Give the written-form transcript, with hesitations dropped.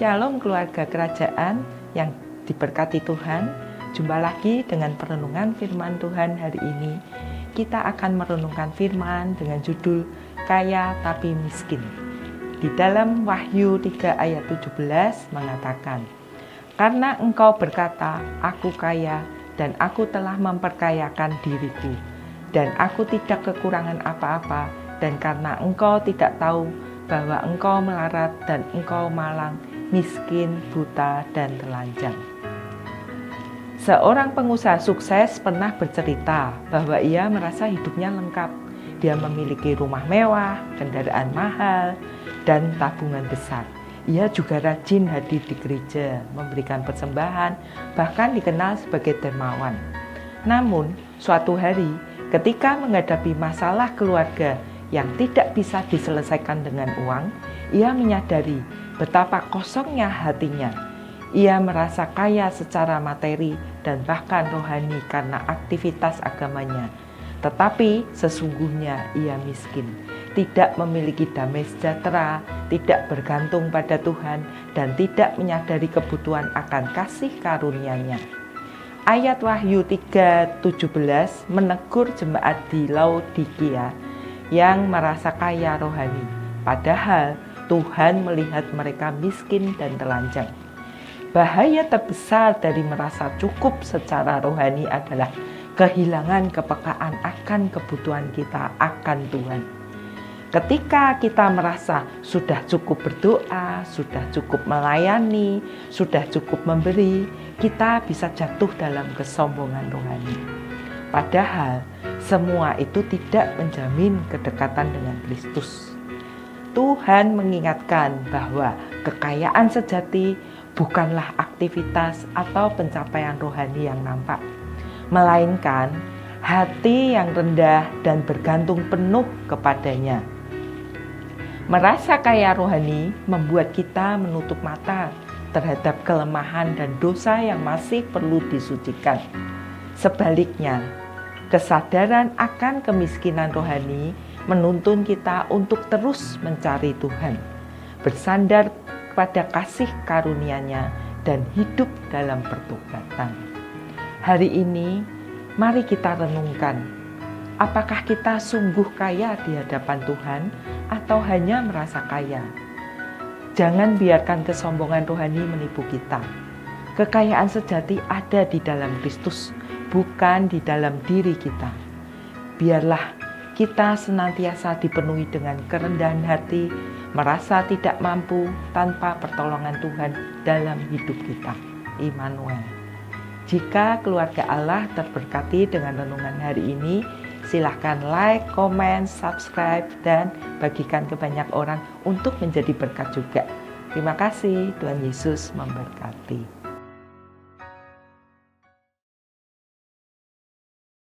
Shalom keluarga kerajaan yang diberkati Tuhan. Jumpa lagi dengan perenungan firman Tuhan hari ini. Kita akan merenungkan firman dengan judul Kaya Tapi Miskin. Di dalam Wahyu 3 ayat 17 mengatakan, "Karena engkau berkata, aku kaya dan aku telah memperkayakan diriku, dan aku tidak kekurangan apa-apa, dan karena engkau tidak tahu bahwa engkau melarat dan engkau malang, miskin, buta, dan telanjang." Seorang pengusaha sukses pernah bercerita bahwa ia merasa hidupnya lengkap. Dia memiliki rumah mewah, kendaraan mahal, dan tabungan besar. Ia juga rajin hadir di gereja, memberikan persembahan, bahkan dikenal sebagai dermawan. Namun, suatu hari ketika menghadapi masalah keluarga yang tidak bisa diselesaikan dengan uang, ia menyadari betapa kosongnya hatinya. Ia merasa kaya secara materi dan bahkan rohani karena aktivitas agamanya. Tetapi sesungguhnya ia miskin, tidak memiliki damai sejahtera, tidak bergantung pada Tuhan, dan tidak menyadari kebutuhan akan kasih karunia-Nya. Ayat Wahyu 3:17 menegur jemaat di Laodikia yang merasa kaya rohani, padahal Tuhan melihat mereka miskin dan telanjang. Bahaya terbesar dari merasa cukup secara rohani adalah kehilangan kepekaan akan kebutuhan kita akan Tuhan. Ketika kita merasa sudah cukup berdoa, sudah cukup melayani, sudah cukup memberi, kita bisa jatuh dalam kesombongan rohani. Padahal semua itu tidak menjamin kedekatan dengan Kristus. Tuhan mengingatkan bahwa kekayaan sejati bukanlah aktivitas atau pencapaian rohani yang nampak, melainkan hati yang rendah dan bergantung penuh kepadanya. Merasa kaya rohani membuat kita menutup mata terhadap kelemahan dan dosa yang masih perlu disucikan. Sebaliknya, kesadaran akan kemiskinan rohani menuntun kita untuk terus mencari Tuhan, bersandar pada kasih karunia-Nya, dan hidup dalam pertobatan. Hari ini, mari kita renungkan, apakah kita sungguh kaya di hadapan Tuhan atau hanya merasa kaya? Jangan biarkan kesombongan rohani menipu kita. Kekayaan sejati ada di dalam Kristus, bukan di dalam diri kita. Biarlah kita senantiasa dipenuhi dengan kerendahan hati, merasa tidak mampu tanpa pertolongan Tuhan dalam hidup kita. Immanuel. Jika keluarga Allah terberkati dengan renungan hari ini, silahkan like, komen, subscribe, dan bagikan ke banyak orang untuk menjadi berkat juga. Terima kasih, Tuhan Yesus memberkati.